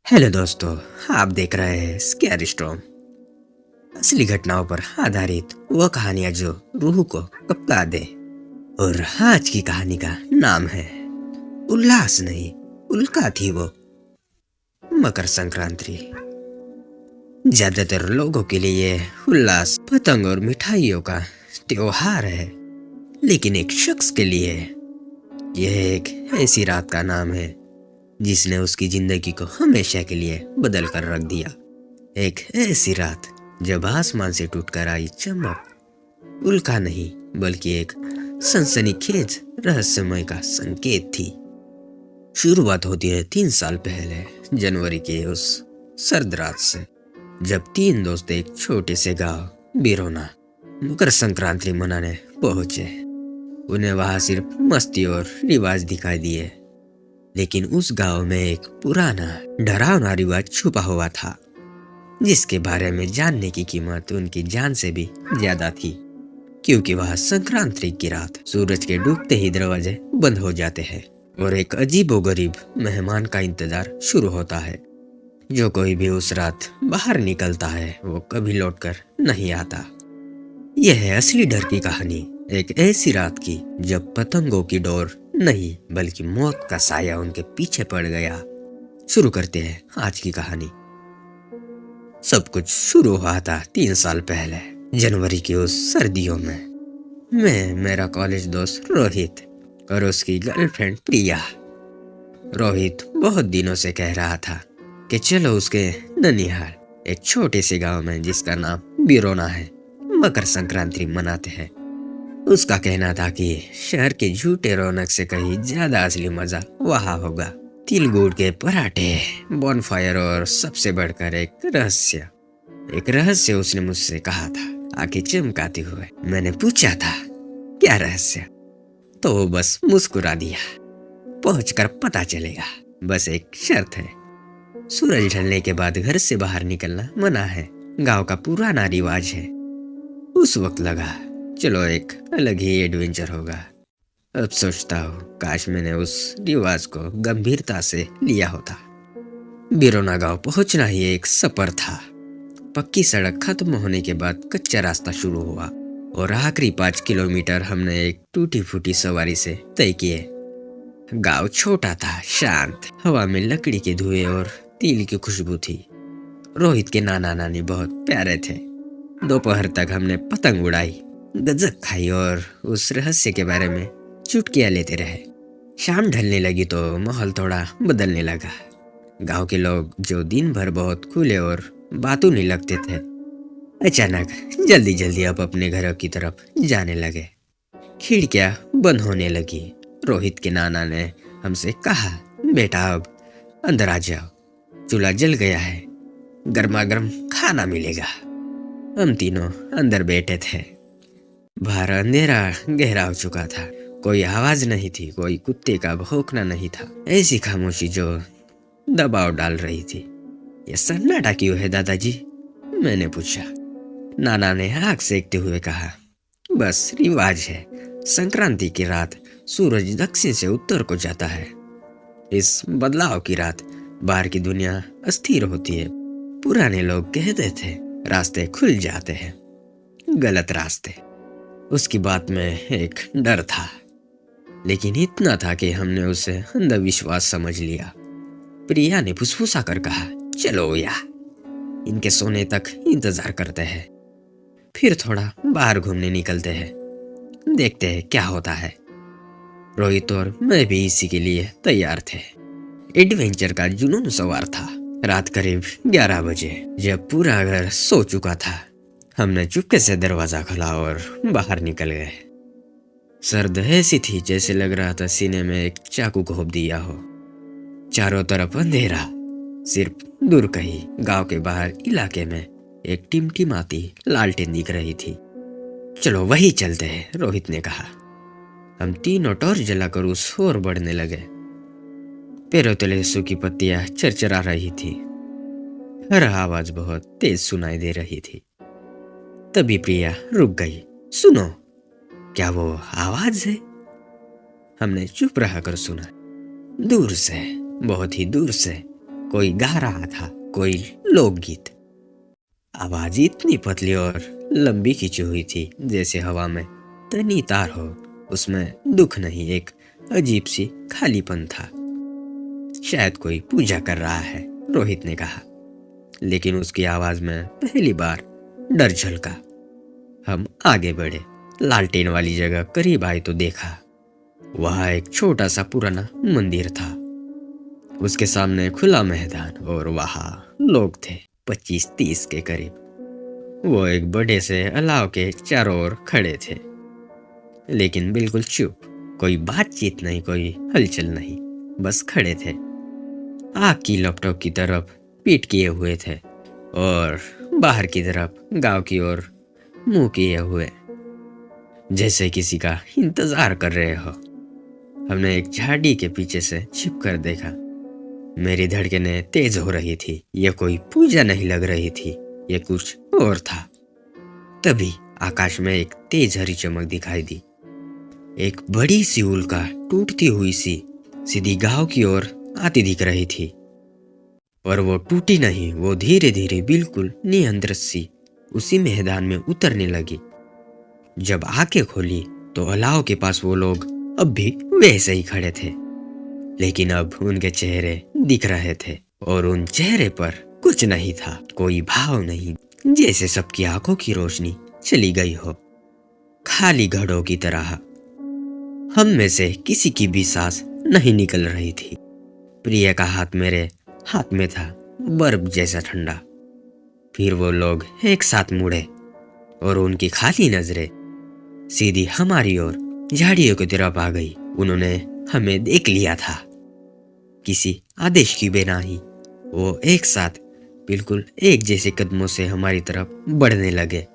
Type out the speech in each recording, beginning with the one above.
Hello दोस्तों, आप देख रहे हैं स्कैरी स्टॉर्म। असली घटनाओं पर आधारित वो कहानियां जो रूह को कपका दे। और आज की कहानी का नाम है उल्लास नहीं, उल्का थी वो। मकर संक्रांति ज्यादातर लोगों के लिए उल्लास, पतंग और मिठाइयों का त्योहार है, लेकिन एक शख्स के लिए यह एक ऐसी रात का नाम है जिसने उसकी जिंदगी को हमेशा के लिए बदल कर रख दिया। एक ऐसी रात जब आसमान से टूटकर आई चमक उल्का नहीं बल्कि एक सनसनीखेज रहस्यमय का संकेत थी। शुरुआत होती है 3 साल पहले, जनवरी की उस सर्द रात से, जब 3 दोस्त एक छोटे से गांव बिरोना मकर संक्रांति मनाने पहुंचे। उन्हें वहां सिर्फ मस्ती और रिवाज दिखाई दिए, लेकिन उस गांव में एक पुराना डरावना रिवाज छुपा हुआ था जिसके बारे में जानने की कीमत उनकी जान से भी ज्यादा थी। क्योंकि वह संक्रांति की रात सूरज के डूबते ही दरवाजे बंद हो जाते हैं और एक अजीबोगरीब मेहमान का इंतजार शुरू होता है। जो कोई भी उस रात बाहर निकलता है वो कभी लौटकर नहीं आता। यह है असली डर की कहानी, एक ऐसी रात की जब पतंगों की डोर नहीं बल्कि मौत का साया उनके पीछे पड़ गया। शुरू करते हैं आज की कहानी। सब कुछ शुरू हुआ था 3 साल पहले, जनवरी की उस सर्दियों में। मैं, मेरा कॉलेज दोस्त रोहित और उसकी गर्लफ्रेंड प्रिया। रोहित बहुत दिनों से कह रहा था कि चलो उसके ननिहाल, एक छोटे से गांव में जिसका नाम बिरोना है, मकर संक्रांति मनाते हैं। उसका कहना था कि शहर के झूठे रौनक से कहीं ज्यादा असली मजा वहां होगा। तिल गुड़ के पराठे, बॉनफायर और सबसे बढ़कर एक रहस्य उसने मुझसे कहा था, आंखें चमकाते हुए। मैंने पूछा था क्या रहस्य, तो वो बस मुस्कुरा दिया, पहुंचकर पता चलेगा, बस एक शर्त है, सूरज ढलने के बाद घर से बाहर निकलना मना है। गांव का पुराना रिवाज है। उस वक्त लगा चलो एक अलग ही एडवेंचर होगा। अब सोचता हूँ काश मैंने उस रिवाज को गंभीरता से लिया होता। बिरोना गांव पहुंचना ही एक सफर था। पक्की सड़क खत्म होने के बाद कच्चा रास्ता शुरू हुआ और आखिरी 5 किलोमीटर हमने एक टूटी फूटी सवारी से तय किए। गांव छोटा था, शांत, हवा में लकड़ी के धुएं और तिल की खुशबू थी। रोहित के नाना नानी बहुत प्यारे थे। दोपहर तक हमने पतंग उड़ाई, गजक खाई और उस रहस्य के बारे में चुटकियां लेते रहे। शाम ढलने लगी तो माहौल थोड़ा बदलने लगा। गांव के लोग जो दिन भर बहुत खुले और बातूनी लगते थे, अचानक जल्दी जल्दी अब अपने घरों की तरफ जाने लगे। खिड़कियां बंद होने लगी। रोहित के नाना ने हमसे कहा, बेटा अब अंदर आ जाओ, चूल्हा जल गया है, गर्मा गर्म खाना मिलेगा। हम तीनों अंदर बैठे थे। बाहर अंधेरा गहरा हो चुका था। कोई आवाज नहीं थी, कोई कुत्ते का भौंकना नहीं था। ऐसी खामोशी जो दबाव डाल रही थी। ये सन्नाटा क्यों है दादाजी, मैंने पूछा। नाना ने आंख सेकते हुए कहा, बस रिवाज है। संक्रांति की रात सूरज दक्षिण से उत्तर को जाता है। इस बदलाव की रात बाहर की दुनिया अस्थिर होती है। पुराने लोग कहते थे रास्ते खुल जाते हैं, गलत रास्ते। उसकी बात में एक डर था, लेकिन इतना था कि हमने उसे अंधविश्वास समझ लिया। प्रिया ने फुसफुसा कर कहा, चलो या इनके सोने तक इंतजार करते हैं, फिर थोड़ा बाहर घूमने निकलते हैं, देखते हैं क्या होता है। रोहित और मैं भी इसी के लिए तैयार थे। एडवेंचर का जुनून सवार था। रात करीब 11 बजे, जब पूरा घर सो चुका था, हमने चुपके से दरवाजा खोला और बाहर निकल गए। सर्द ऐसी थी जैसे लग रहा था सीने में एक चाकू घोंप दिया हो। चारों तरफ अंधेरा, सिर्फ दूर कहीं गांव के बाहर इलाके में एक टिमटिमाती लालटेन दिख रही थी। चलो वही चलते हैं, रोहित ने कहा। हम तीनों टॉर्च जलाकर उस ओर बढ़ने लगे। पैरों तले सूखी पत्तियां चरचरा रही थी। हर आवाज बहुत तेज सुनाई दे रही थी। तभी प्रिया रुक गई। सुनो, क्या वो आवाज है? हमने चुप रहकर सुना। दूर से, बहुत ही दूर से कोई गा रहा था, कोई लोकगीत। आवाज इतनी पतली और लंबी खिंची हुई थी जैसे हवा में तनी तार हो। उसमें दुख नहीं, एक अजीब सी खालीपन था। शायद कोई पूजा कर रहा है, रोहित ने कहा, लेकिन उसकी आवाज में पहली बार डर झलका। हम आगे बढ़े। लालटेन वाली जगह करीब आए तो देखा वहां एक छोटा सा पुराना मंदिर था। उसके सामने खुला मैदान और वहां लोग थे, 25-30 के करीब। वो एक बड़े से अलाव के चारों ओर खड़े थे, लेकिन बिल्कुल चुप। कोई बातचीत नहीं, कोई हलचल नहीं, बस खड़े थे। आग की लपटों की तरफ पीठ किए हुए थे और बाहर की तरफ गांव की ओर मुंह किए हुए, जैसे किसी का इंतजार कर रहे हो। हमने एक झाड़ी के पीछे से छिप कर देखा। मेरी धड़कनें तेज हो रही थी। यह कोई पूजा नहीं लग रही थी, यह कुछ और था। तभी आकाश में एक तेज हरी चमक दिखाई दी। एक बड़ी सी उल्का टूटती हुई सी सीधी गांव की ओर आती दिख रही थी। और वो टूटी नहीं, वो धीरे धीरे बिल्कुल नियंत्रित सी उसी मैदान में उतरने लगी। जब आंखें खोली तो अलाव के पास वो लोग अब भी वैसे ही खड़े थे, लेकिन अब उनके चेहरे दिख रहे थे और उन चेहरे पर कुछ नहीं था, कोई भाव नहीं, जैसे सबकी आंखों की रोशनी चली गई हो, खाली घड़ों की तरह। हम में से किसी की भी सांस नहीं निकल रही थी। प्रिया का हाथ मेरे हाथ में था, बर्फ जैसा ठंडा। फिर वो लोग एक साथ मुड़े और उनकी खाली नजरें सीधी हमारी ओर झाड़ियों की तरफ आ गई। उन्होंने हमें देख लिया था, किसी आदेश की बिना ही वो एक साथ बिल्कुल एक जैसे कदमों से हमारी तरफ बढ़ने लगे।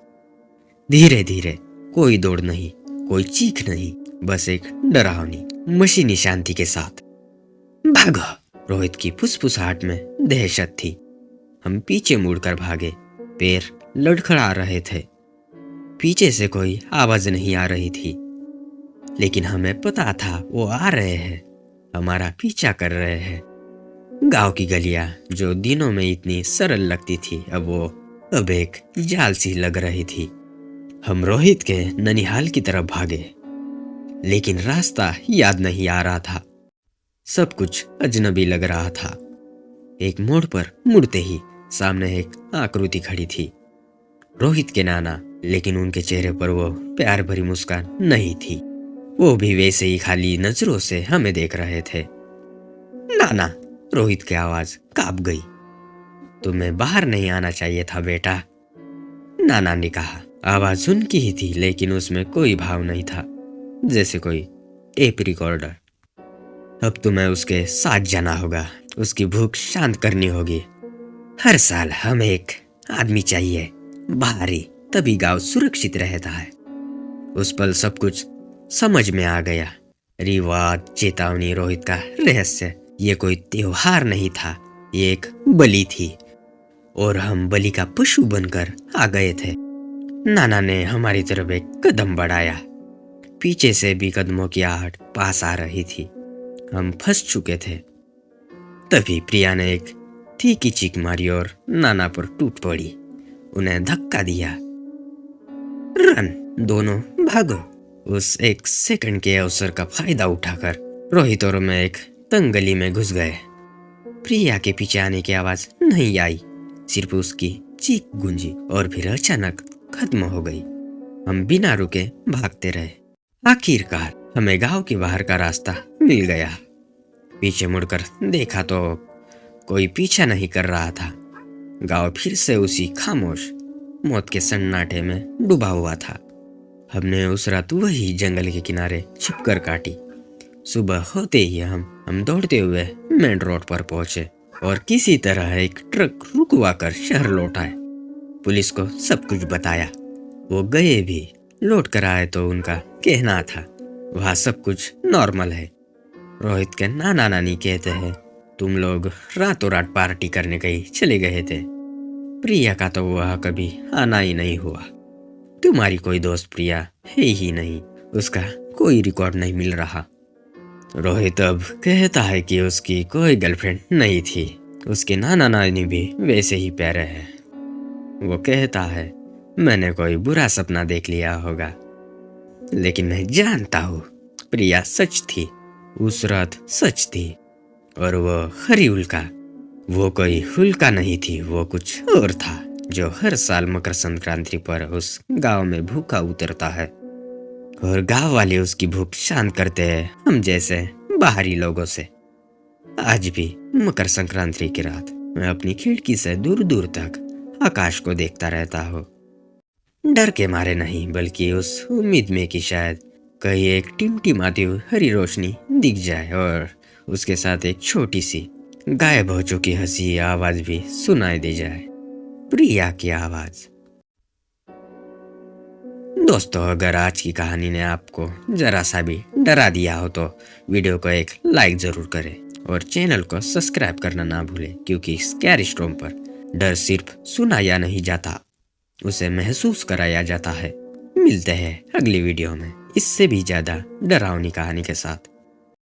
धीरे धीरे, कोई दौड़ नहीं, कोई चीख नहीं, बस एक डरावनी मशीनी शांति के साथ। भागो! रोहित की फुसफुसाहट में दहशत थी। हम पीछे मुड़कर भागे। पैर लड़खड़ा रहे थे। पीछे से कोई आवाज नहीं आ रही थी, लेकिन हमें पता था वो आ रहे हैं, हमारा पीछा कर रहे हैं। गांव की गलियां जो दिनों में इतनी सरल लगती थी, अब एक जाल सी लग रही थी। हम रोहित के ननिहाल की तरफ भागे, लेकिन रास्ता याद नहीं आ रहा था। सब कुछ अजनबी लग रहा था। एक मोड़ पर मुड़ते ही सामने एक आकृति खड़ी थी, रोहित के नाना, लेकिन उनके चेहरे पर वो प्यार भरी मुस्कान नहीं थी। वो भी वैसे ही खाली नजरों से हमें देख रहे थे। नाना! रोहित की आवाज कांप गई। तुम्हें बाहर नहीं आना चाहिए था बेटा, नाना ने कहा। आवाज उनकी ही थी, लेकिन उसमें कोई भाव नहीं था, जैसे कोई टेप रिकॉर्डर। अब तुम्हें उसके साथ जाना होगा, उसकी भूख शांत करनी होगी। हर साल हमें एक आदमी चाहिए, बाहरी, तभी गांव सुरक्षित रहता है। उस पल सब कुछ समझ में आ गया। रिवाज, चेतावनी, रोहित का रहस्य। ये कोई त्योहार नहीं था, ये एक बलि थी, और हम बलि का पशु बनकर आ गए थे। नाना ने हमारी तरफ एक कदम बढ़ाया। पीछे से भी कदमों की आहट पास आ रही थी। हम फंस चुके थे। तभी प्रिया ने एक तीखी चीख मारी और नाना पर टूट पड़ी। उन्हें धक्का दिया। रन! दोनों भागो! उस एक सेकंड के अवसर का फायदा उठाकर रोहित और मैं एक तंग गली में घुस गए। प्रिया के पीछे आने की आवाज नहीं आई, सिर्फ उसकी चीख गूंजी और फिर अचानक खत्म हो गई। हम बिना रुके भागते रहे। आखिरकार हमें गांव के बाहर का रास्ता मिल गया। पीछे मुड़कर देखा तो कोई पीछा नहीं कर रहा था। गांव फिर से उसी खामोश मौत के सन्नाटे में डूबा हुआ था। हमने उस रात वही जंगल के किनारे छिपकर काटी। सुबह होते ही हम दौड़ते हुए मेन रोड पर पहुंचे और किसी तरह एक ट्रक रुकवा कर शहर लौट आए। पुलिस को सब कुछ बताया। वो गए भी, लौट कर आए तो उनका कहना था वहाँ सब कुछ नॉर्मल है। रोहित के नाना नानी कहते हैं तुम लोग रातों रात पार्टी करने कहीं चले गए थे। प्रिया का तो वह कभी आना ही नहीं हुआ। तुम्हारी कोई दोस्त प्रिया है ही नहीं, उसका कोई रिकॉर्ड नहीं मिल रहा। रोहित अब कहता है कि उसकी कोई गर्लफ्रेंड नहीं थी, उसके नाना नानी भी वैसे ही प्यारे हैं। वो कहता है मैंने कोई बुरा सपना देख लिया होगा, लेकिन मैं जानता हूँ प्रिया सच थी, उस रात सच थी। और वो हरी उल्का, वो कोई हुल्का नहीं थी, वो कुछ और था जो हर साल मकर संक्रांति पर उस गांव में भूखा उतरता है और गांव वाले उसकी भूख शांत करते हैं हम जैसे बाहरी लोगों से। आज भी मकर संक्रांति की रात मैं अपनी खिड़की से दूर दूर तक आकाश को देखता रहता हूँ, डर के मारे नहीं, बल्कि उस उम्मीद में कि शायद कहीं एक टिमटिमाती हुई हरी रोशनी दिख जाए और उसके साथ एक छोटी सी गायब हो चुकी हंसी आवाज भी सुनाई दे जाए, प्रिया की आवाज। दोस्तों, अगर आज की कहानी ने आपको जरा सा भी डरा दिया हो तो वीडियो को एक लाइक जरूर करें और चैनल को सब्सक्राइब करना ना भूलें, क्योंकि स्कैरी स्टोरी पर डर सिर्फ सुनाया नहीं जाता, उसे महसूस कराया जाता है। मिलते हैं अगली वीडियो में इससे भी ज्यादा डरावनी कहानी के साथ।